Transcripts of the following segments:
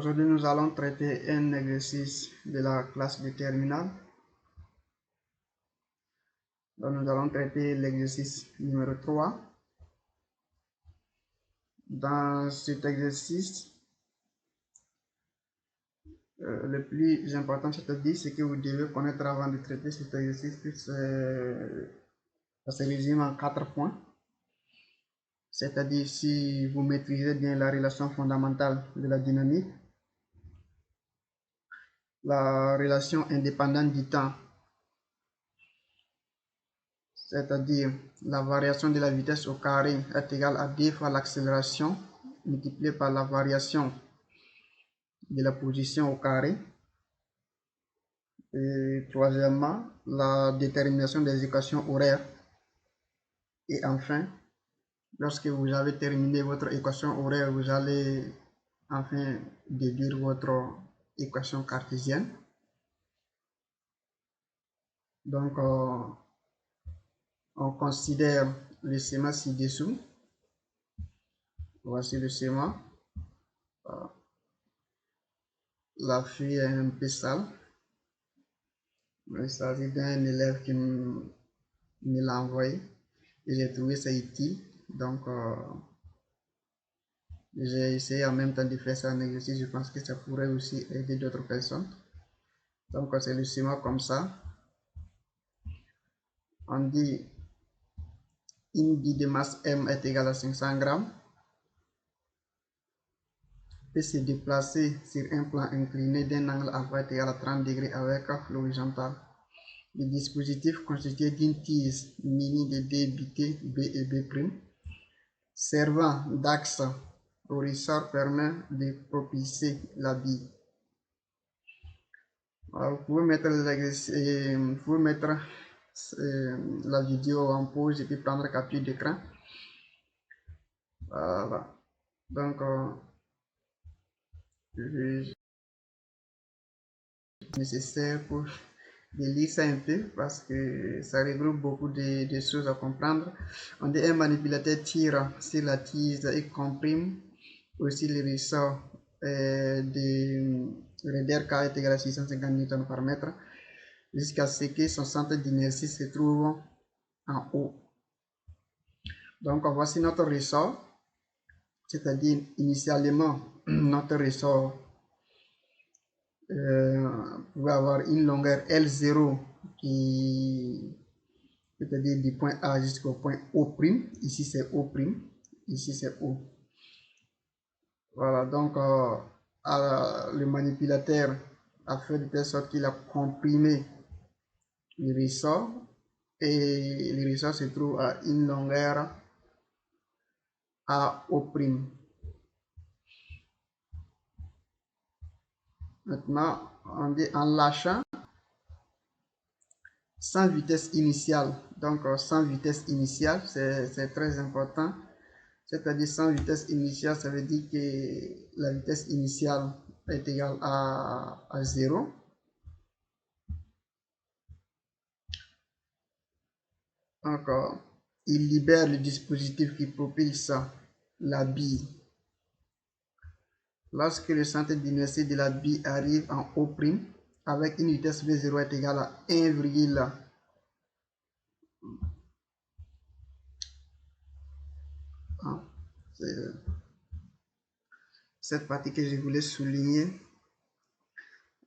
Aujourd'hui, nous allons traiter un exercice de la classe de terminale. Donc, nous allons traiter l'exercice numéro 3. Dans cet exercice, le plus important, c'est-à-dire ce que vous devez connaître avant de traiter cet exercice, ça se résume en 4 points. C'est-à-dire si vous maîtrisez bien la relation fondamentale de la dynamique, la relation indépendante du temps, c'est-à-dire la variation de la vitesse au carré est égale à 2 fois l'accélération multipliée par la variation de la position au carré. Et troisièmement, la détermination des équations horaires. Et enfin, lorsque vous avez terminé votre équation horaire, vous allez enfin déduire votre équation cartésienne. Donc, on considère le schéma ci-dessous. Voici le schéma. La feuille est un peu sale. Il s'agit d'un élève qui me l'a envoyé et j'ai trouvé ça utile. Donc, j'ai essayé en même temps de faire ça en exercice. Je pense que ça pourrait aussi aider d'autres personnes. Donc, c'est le schéma comme ça. On dit une bille de masse M est égale à 500 grammes. Peut se déplacer sur un plan incliné d'un angle alpha est égal à 30 degrés avec l'horizontale. Le dispositif constitué d'une tige mini de deux bitées B et B', servant d'axe au ressort permet de propulser la bille. Vous pouvez mettre la vidéo en pause et puis prendre capture d'écran. Voilà. Donc, nécessaire pour de lire ça un peu parce que ça regroupe beaucoup de choses à comprendre. On dit un manipulateur tire sur la tige et comprime aussi le ressort de Reder K est égal à 650 Newton par mètre jusqu'à ce que son centre d'inertie se trouve en haut. Donc voici notre ressort, c'est-à-dire initialement notre ressort pouvait avoir une longueur L0 qui, c'est-à-dire du point A jusqu'au point O'. Ici c'est O', ici c'est O. Voilà, donc le manipulateur a fait de telle sorte qu'il a comprimé le ressort et le ressort se trouve à une longueur AO'. Maintenant, on dit en lâchant sans vitesse initiale. Donc, sans vitesse initiale, c'est très important. C'est-à-dire sans vitesse initiale, ça veut dire que la vitesse initiale est égale à 0. Donc, il libère le dispositif qui propulse la bille. Lorsque le centre d'inertie de la bille arrive en O', avec une vitesse V0 est égale à 1, c'est cette partie que je voulais souligner,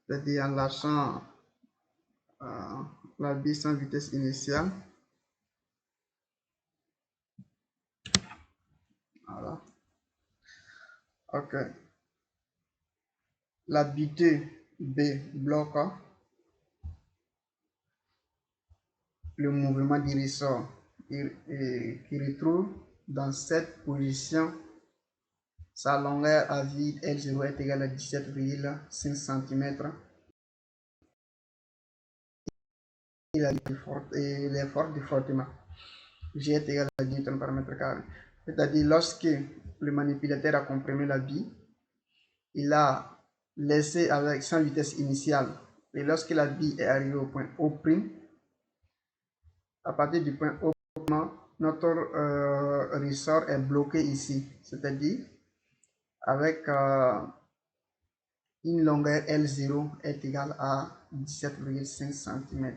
c'est-à-dire en lâchant la bille sans vitesse initiale. Voilà. Ok. La bitée B bloque le mouvement du ressort et qui retrouve dans cette position sa longueur à vide L0 est égale à 17,5 cm et l'effort du frottement G est égal à 10 N par mètre carré. C'est-à-dire lorsque le manipulateur a comprimé la bille, il a laissé avec sans vitesse initiale et lorsque la bille est arrivée au point O', à partir du point O', notre ressort est bloqué ici, c'est-à-dire avec une longueur L0 est égale à 17,5 cm.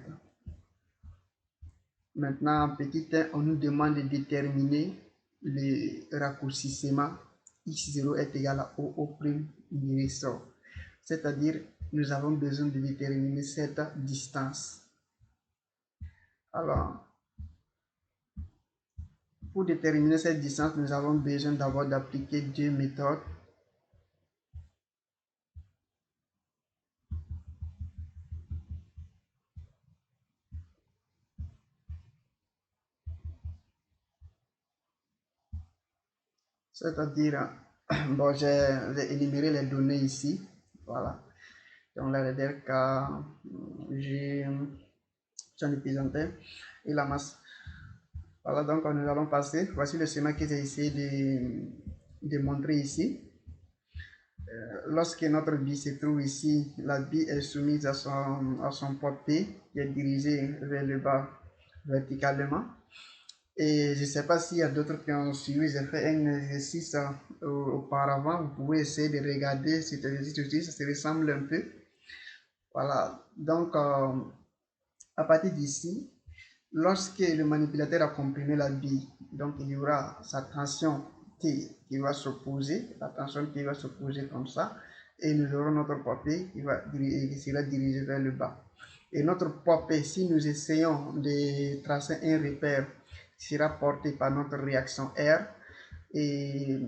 Maintenant, petit 1, on nous demande de déterminer le raccourcissement x0 est égal à OO' du ressort. C'est-à-dire, nous avons besoin de déterminer cette distance. Alors, pour déterminer cette distance, nous avons besoin d'abord d'appliquer deux méthodes. C'est-à-dire, bon, j'ai énuméré les données ici. Voilà. Donc, la RDRK, j'ai son épicentre et la masse. Voilà, donc nous allons passer. Voici le schéma que j'ai essayé de montrer ici. Lorsque notre bille se trouve ici, la bille est soumise à son poids P qui est dirigé vers le bas verticalement. Et je ne sais pas s'il y a d'autres qui ont suivi, j'ai fait un exercice auparavant, vous pouvez essayer de regarder cet exercice aussi, ça se ressemble un peu. Voilà, donc à partir d'ici, lorsque le manipulateur a comprimé la bille, donc il y aura sa tension T qui va s'opposer, la tension T va s'opposer comme ça, et nous aurons notre poids P qui sera dirigé vers le bas. Et notre poids P, si nous essayons de tracer un repère, sera porté par notre réaction R, et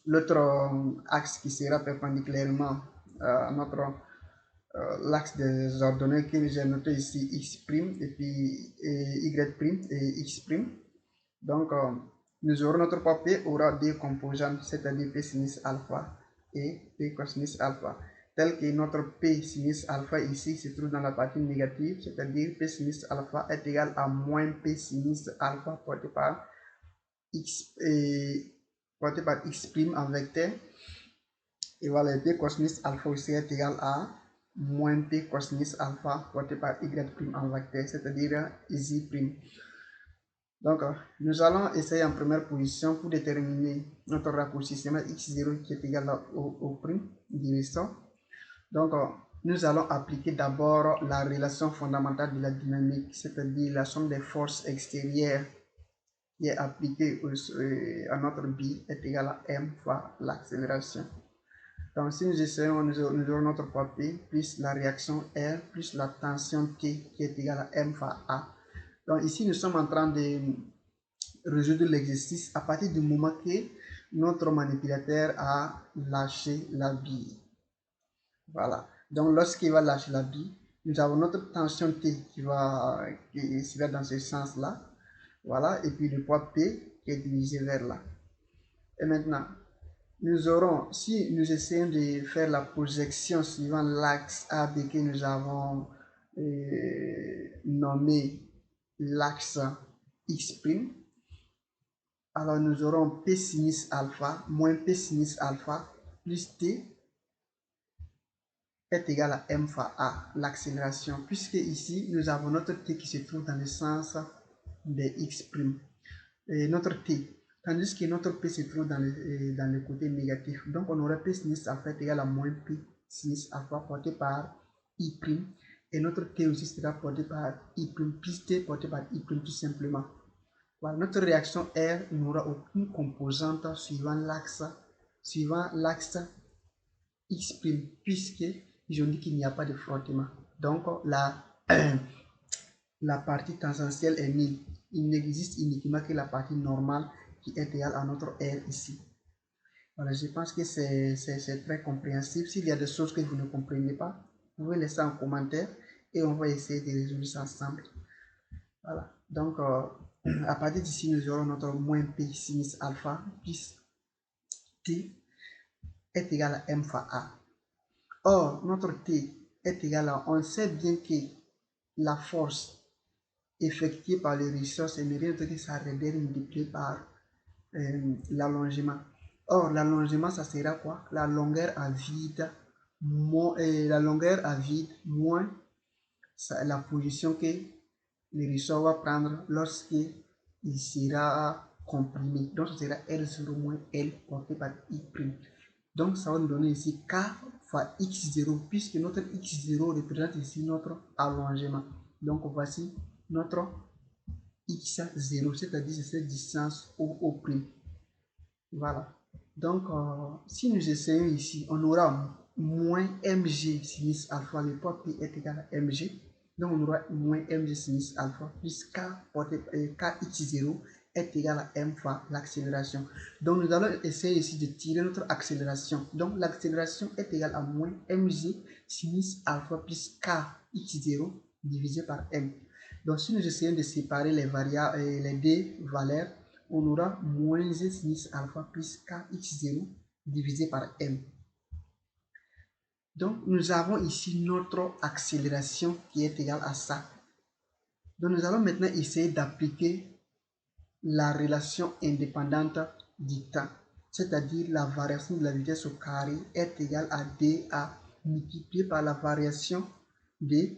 l'autre axe qui sera perpendiculairement à notre l'axe des ordonnées que j'ai noté ici x' et puis y' et x'. Donc, nous aurons notre poids P aura deux composantes, c'est-à-dire P sinus alpha et P cosinus alpha. Tel que notre P sinus alpha ici se trouve dans la partie négative, c'est-à-dire P sinus alpha est égal à moins P sinus alpha porté par x en vecteur. Et voilà, P cosinus alpha aussi est égal à moins P cosinus alpha porté par y' en vecteur, c'est-à-dire y'. Donc, nous allons essayer en première position pour déterminer notre raccourcissement x0 qui est égal au prime du ressort. Donc, nous allons appliquer d'abord la relation fondamentale de la dynamique, c'est-à-dire la somme des forces extérieures qui est appliquée à notre bille est égale à m fois l'accélération. Donc, si nous essayons, nous aurons notre poids P plus la réaction R plus la tension T qui est égale à M fois A. Donc, ici, nous sommes en train de résoudre l'exercice à partir du moment que notre manipulateur a lâché la bille. Voilà. Donc, lorsqu'il va lâcher la bille, nous avons notre tension T qui sera dans ce sens-là. Voilà. Et puis le poids P qui est dirigé vers là. Et maintenant, nous aurons, si nous essayons de faire la projection suivant l'axe AB que nous avons nommé l'axe X', alors nous aurons P sinus alpha moins P sinus alpha plus T est égal à M fois A, l'accélération, puisque ici nous avons notre T qui se trouve dans le sens de X', et notre T. Tandis que notre P se trouve dans le côté négatif. Donc, on aurait P sinus alpha est égal à moins P sinus alpha porté par I'. Et notre T aussi sera porté par I', plus T porté par I' tout simplement. Voilà, notre réaction R n'aura aucune composante suivant l'axe X', puisque ils ont dit qu'il n'y a pas de frottement. Donc, la partie tangentielle est nulle. Il n'existe uniquement que la partie normale qui est égale à notre R ici. Voilà, je pense que c'est très compréhensible. S'il y a des choses que vous ne comprenez pas, vous pouvez laisser en commentaire et on va essayer de résoudre ça ensemble. Voilà, donc à partir d'ici, nous aurons notre moins P sinus alpha plus T est égal à M fois A. Or, notre T est égal à, on sait bien que la force effectuée par les ressources n'est rien d'autre que sa raideur multipliée par l'allongement. Or, l'allongement, ça sera quoi? La longueur à vide moins la position que le ressort va prendre lorsqu'il sera comprimé. Donc, ce sera L0 moins L porté par I'. Donc, ça va nous donner ici K fois x0, puisque notre x0 représente ici notre allongement. Donc voici notre x0, c'est-à-dire c'est cette distance au'. Voilà. Donc si nous essayons ici, on aura moins mg sinus alpha, le poids P est égal à mg. Donc on aura moins mg sinus alpha plus kx0 est égal à m fois l'accélération. Donc nous allons essayer ici de tirer notre accélération. Donc l'accélération est égale à moins mg sinus alpha plus kx0 divisé par m. Donc si nous essayons de séparer les variables, les deux valeurs, on aura moins g sinus alpha plus kx0 divisé par m. Donc nous avons ici notre accélération qui est égale à ça. Donc nous allons maintenant essayer d'appliquer la relation indépendante du temps, c'est-à-dire la variation de la vitesse au carré est égale à dA multiplié par la variation de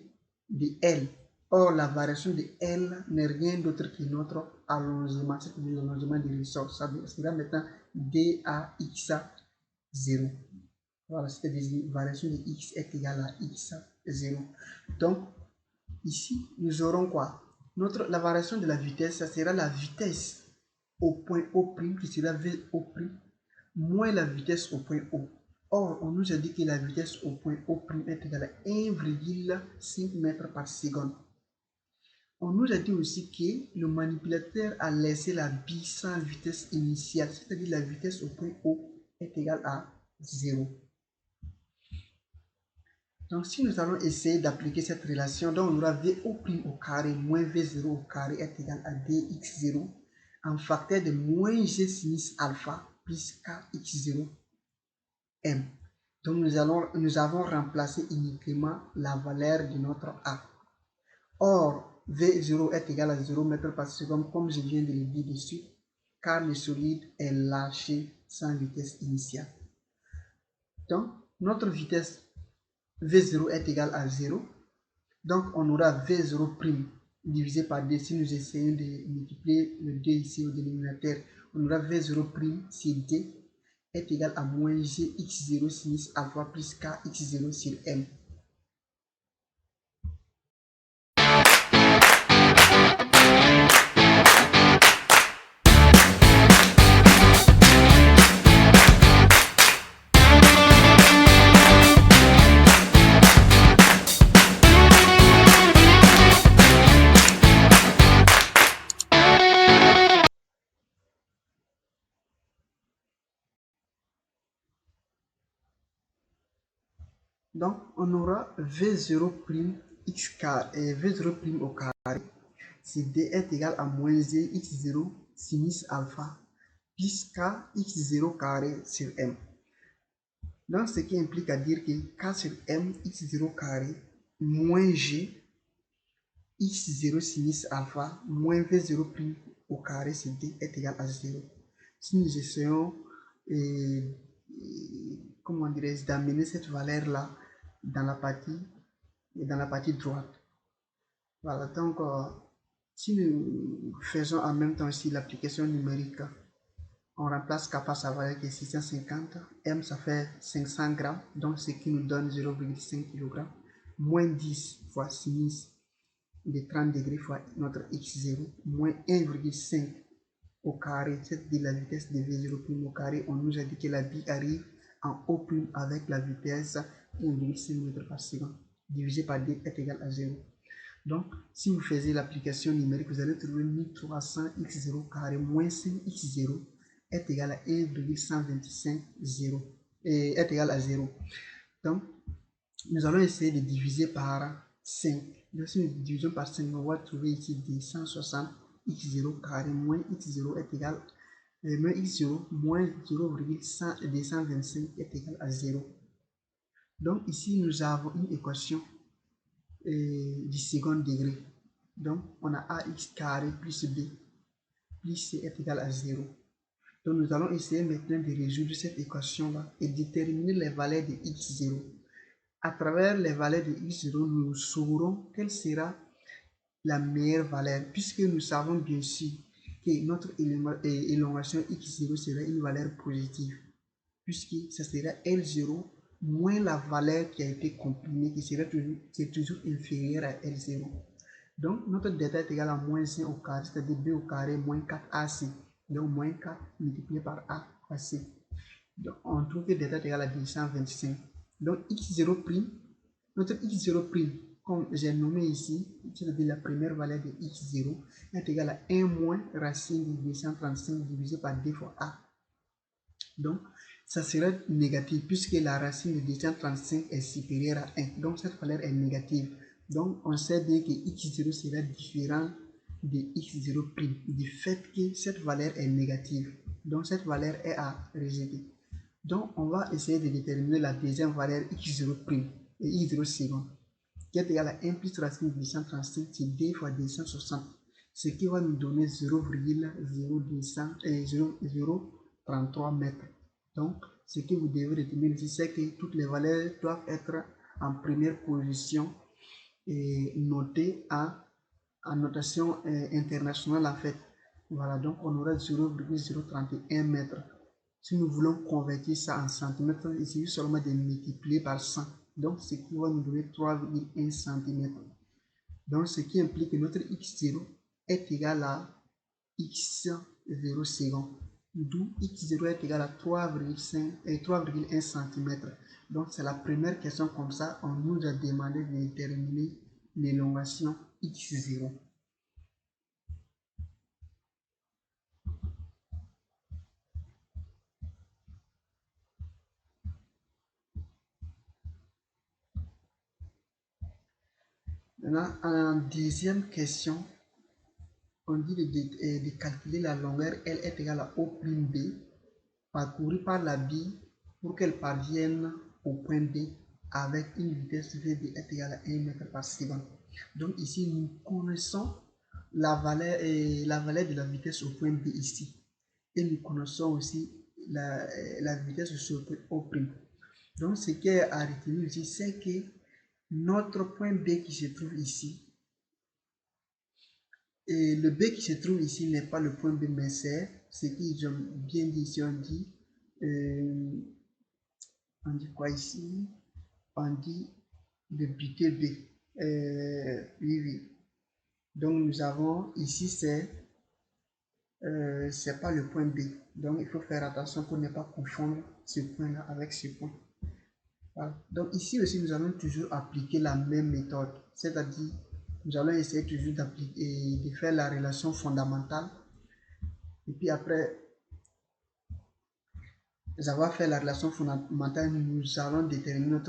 L. Or, la variation de L n'est rien d'autre que notre allongement, c'est-à-dire l'allongement des ressorts. Ça sera maintenant dAx0. Voilà, c'est-à-dire la variation de x est égale à x0. Donc, ici, nous aurons quoi? La variation de la vitesse, ça sera la vitesse au point O', qui sera VO', moins la vitesse au point O. Or, on nous a dit que la vitesse au point O' est égale à 1,5 mètres par seconde. On nous a dit aussi que le manipulateur a laissé la bille sans vitesse initiale, c'est-à-dire la vitesse au point O est égale à 0. Donc, si nous allons essayer d'appliquer cette relation, donc on aura VO' au carré moins V0 au carré est égal à dx0 en facteur de moins g sinus alpha plus kx0 m. Donc, nous avons remplacé uniquement la valeur de notre A. Or, V0 est égal à 0 mètres par seconde, comme je viens de le dire dessus, car le solide est lâché sans vitesse initiale. Donc, notre vitesse V0 est égal à 0. Donc, on aura V0' divisé par D. Si nous essayons de multiplier le D ici au dénominateur, on aura V0' sur D est égal à moins Gx0 sinus alpha plus Kx0 sur M. Donc, on aura V0' x carré et V0' au carré si D est égal à moins Gx0 sinus alpha plus Kx0 carré sur M. Donc, ce qui implique à dire que K sur M, x0 carré, moins G, x0 sinus alpha, moins V0' au carré sur D est égal à 0. Si nous essayons, comment dirais-je, d'amener cette valeur-là dans la partie droite. Voilà, donc, si nous faisons en même temps aussi l'application numérique, on remplace K par sa valeur qui est 650, M ça fait 500 grammes, donc ce qui nous donne 0,5 kg, moins 10 fois sinus de 30 degrés fois notre x0, moins 1,5 au carré, c'est-à-dire la vitesse de V0' au carré. On nous a dit que la bille arrive en O' avec la vitesse 1,5 mètres par seconde, divisé par D est égal à 0. Donc, si vous faisiez l'application numérique, vous allez trouver 1300 x0 carré moins 5 x0 est égal à 1,125 est égal à 0. Donc, nous allons essayer de diviser par 5. Donc, si nous divisons par 5, on va trouver ici 260 x0 carré moins x0 est égal moins x0 moins 0,225 est égal à 0. Donc, ici, nous avons une équation du second degré. Donc, on a ax carré plus b plus c est égal à 0. Donc, nous allons essayer maintenant de résoudre cette équation-là et déterminer les valeurs de x0. À travers les valeurs de x0, nous saurons quelle sera la meilleure valeur, puisque nous savons bien sûr que notre élongation x0 sera une valeur positive, puisque ça sera L0 moins la valeur qui a été comprimée, qui serait toujours inférieure à L0. Donc, notre delta est égal à moins 1 au carré, c'est-à-dire B au carré moins 4AC. Donc, moins 4 multiplié par A fois C. Donc, on trouve que delta est égal à 225. Donc, x0', notre x0', comme j'ai nommé ici, c'est-à-dire la première valeur de x0, est égale à 1 moins racine de 235 divisé par d fois A. Donc, ça serait négatif puisque la racine de 235 est supérieure à 1. Donc, cette valeur est négative. Donc, on sait bien que x0 sera différent de x0' du fait que cette valeur est négative. Donc, cette valeur est à rejeter. Donc, on va essayer de déterminer la deuxième valeur x0' et x0 second, qui est égal à 1 plus racine de 235, c'est 2 fois 260, ce qui va nous donner 0,033 mètres. Donc, ce que vous devez retenir ici, c'est que toutes les valeurs doivent être en première position et notées en notation internationale en fait. Voilà, donc on aura 0,031 mètres. Si nous voulons convertir ça en centimètres, il suffit seulement de multiplier par 100. Donc, ce qui va nous donner 3,1 cm. Donc, ce qui implique que notre x0 est égal à x0 second. D'où x0 est égal à 3,1 cm. Donc, c'est la première question comme ça. On nous a demandé de déterminer l'élongation x0. Maintenant, en deuxième question, on dit de calculer la longueur L est égale à O'B parcourue par la bille pour qu'elle parvienne au point B avec une vitesse VB est égale à 1 mètre par seconde. Donc ici, nous connaissons la valeur de la vitesse au point B ici. Et nous connaissons aussi la vitesse au prime. Donc ce qui est à retenir ici, c'est que notre point B qui se trouve ici, et le B qui se trouve ici n'est pas le point B, mais c'est ce qu'ils ont bien dit ici. On dit quoi ici? On dit le buté B. Oui, oui. Donc nous avons ici, c'est pas le point B. Donc il faut faire attention pour ne pas confondre ce point-là avec ce point. Voilà. Donc ici aussi, nous allons toujours appliquer la même méthode. C'est-à-dire, nous allons essayer toujours d'appliquer, de faire la relation fondamentale. Et puis après avoir fait la relation fondamentale, nous allons déterminer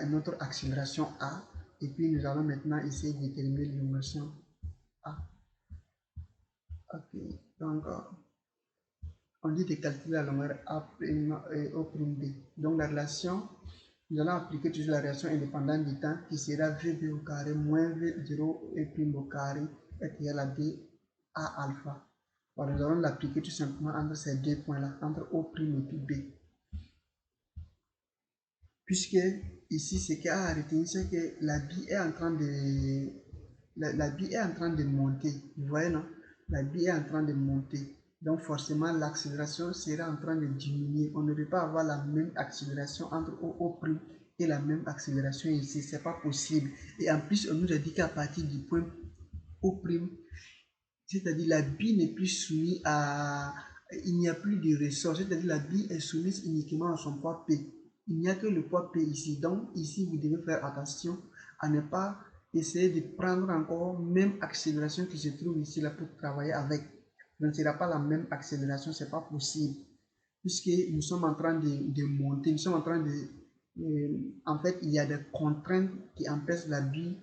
notre accélération A. Et puis nous allons maintenant essayer de déterminer l'élongation A. Ok, donc on dit de calculer la longueur A' et O'B. Donc la relation, nous allons appliquer toujours la relation indépendante du temps qui sera VB au carré moins V0 et prime au carré est égal à D A alpha. Alors, nous allons l'appliquer tout simplement entre ces deux points-là, entre O' et puis B. Puisque ici, ce qu'il y a à retenir, c'est que la bille est en train de la bille est en train de monter. Vous voyez, non? La bille est en train de monter. Donc forcément, l'accélération sera en train de diminuer. On ne peut pas avoir la même accélération entre O' et la même accélération ici. C'est pas possible. Et en plus, on nous a dit qu'à partir du point O', c'est-à-dire la bille n'est plus soumise à... Il n'y a plus de ressort. C'est-à-dire la bille est soumise uniquement à son poids P. Il n'y a que le poids P ici. Donc ici, vous devez faire attention à ne pas essayer de prendre encore même accélération qui se trouve ici là pour travailler avec. Ce ne sera pas la même accélération, c'est pas possible. Puisque nous sommes en train de monter, nous sommes en train de... en fait, il y a des contraintes qui empêchent la bille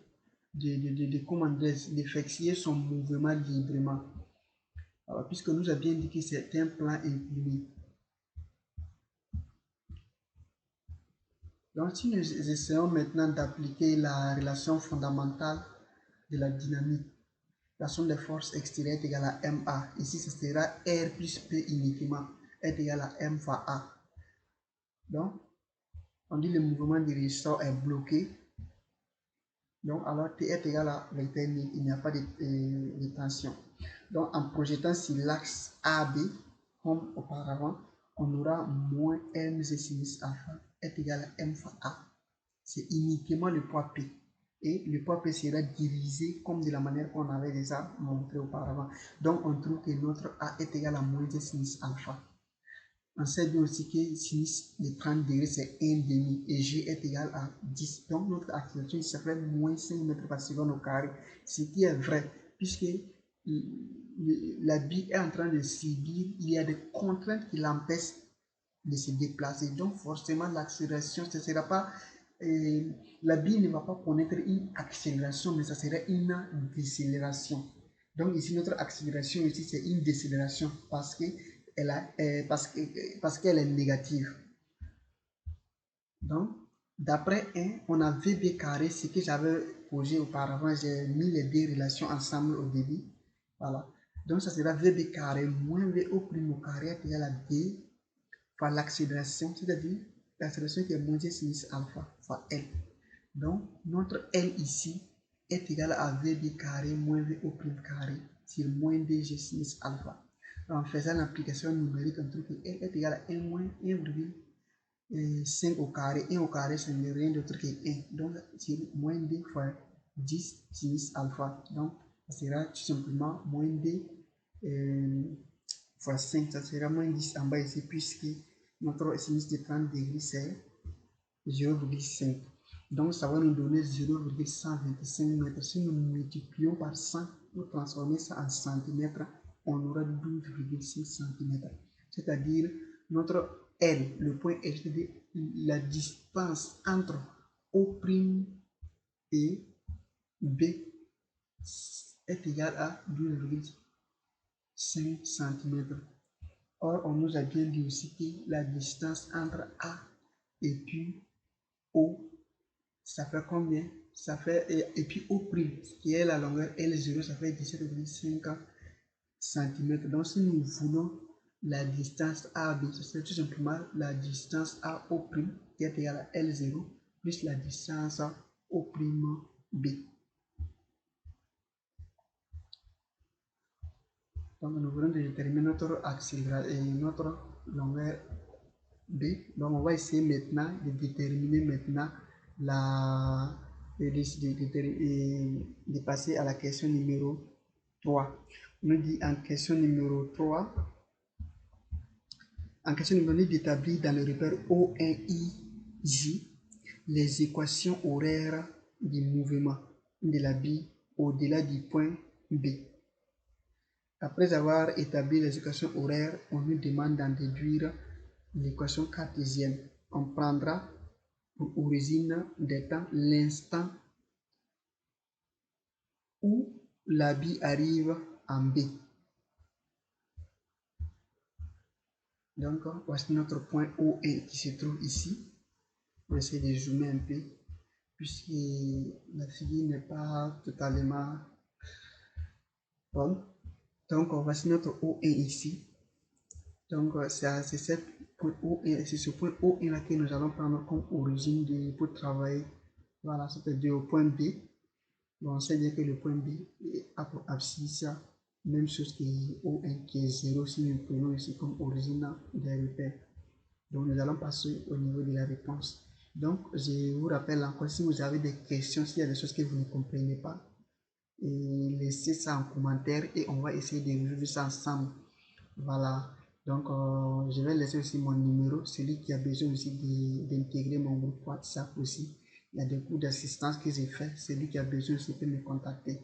d'effectuer son mouvement librement. Alors, puisque nous avons bien dit que c'est un plan incliné. Donc, si nous essayons maintenant d'appliquer la relation fondamentale de la dynamique, la somme des forces extérieures est égale à MA. Ici, ce sera R plus P uniquement est égal à M fois A. Donc, on dit que le mouvement du ressort est bloqué. Donc, alors T est égal à vecteur nul, il n'y a pas de tension. Donc, en projetant sur l'axe AB, comme auparavant, on aura moins mg sinus alpha est égal à M fois A. C'est uniquement le poids P. Et le poids P sera divisé comme de la manière qu'on avait déjà montré auparavant. Donc, on trouve que notre A est égal à moins de sinus alpha. On sait bien aussi que sinus de 30 degrés, c'est 1,5 et G est égal à 10. Donc, notre accélération s'appelle moins 5 mètres par seconde au carré, ce qui est vrai, puisque la bille est en train de subir, il y a des contraintes qui l'empêchent de se déplacer. Donc, forcément, l'accélération, ce ne sera pas, la bille ne va pas connaître une accélération, mais ça sera une décélération. Donc, ici, notre accélération, ici, c'est une décélération parce que parce qu'elle est négative. Donc, d'après 1, on a VB carré, ce que j'avais posé auparavant, j'ai mis les deux relations ensemble au début. Voilà. Donc, ça sera VB carré moins V au prime au carré égal à D fois l'accélération, c'est-à-dire l'accélération qui est moins G sinus alpha fois L. Donc, notre L ici est égal à VB carré moins V au prime carré sur moins DG sinus alpha. En faisant l'application numérique, on trouve que L est égal à 1 moins 1,5 au carré. 1 au carré, ce n'est rien d'autre que 1. Donc, c'est moins 2 fois 10 sinus alpha. Donc, ça sera tout simplement moins 2 fois 5. Ça sera moins 10 en bas ici, puisque notre sinus de 30 degrés, c'est 0,5. Donc, ça va nous donner 0,125 mètres. Si nous multiplions par 100 pour transformer ça en centimètres, on aura 12,5 cm. C'est-à-dire notre L, le point L, c'est-à-dire la distance entre O' et B est égale à 12,5 cm. Or, on nous a bien dit aussi que la distance entre A et puis O, ça fait combien? Ça fait, et puis O', qui est la longueur L0, ça fait 17,5 cm. Donc, si nous voulons la distance AB, ce serait tout simplement la distance AO' qui est égale à L0 plus la distance O'B. Donc, nous voulons déterminer notre accélération et notre longueur B. Donc, on va essayer maintenant de déterminer maintenant de passer à la question numéro 3. On nous dit en question numéro 3, en question numéro 2, d'établir dans le repère O1IJ les équations horaires du mouvement de la bille au-delà du point B. Après avoir établi les équations horaires, on nous demande d'en déduire l'équation cartésienne. On prendra pour origine des temps l'instant où la bille arrive en B. Donc, voici notre point O1 qui se trouve ici. On va essayer de zoomer un peu, puisque la figure n'est pas totalement bonne. Donc, voici notre O1 ici. Donc, c'est ce point O1 là que nous allons prendre comme origine pour travailler. Voilà, c'est-à-dire au point B. Bon, on sait bien que le point B est abscisse, même chose que O1 qui est 0 si nous prenons ici comme origine des repères. Donc, nous allons passer au niveau de la réponse. Donc, je vous rappelle encore, si vous avez des questions, s'il y a des choses que vous ne comprenez pas, laissez ça en commentaire et on va essayer de résoudre ça ensemble. Voilà. Donc, je vais laisser aussi mon numéro, celui qui a besoin aussi d'intégrer mon groupe WhatsApp aussi. Il y a des cours d'assistance que j'ai fait, celui qui a besoin aussi peut me contacter.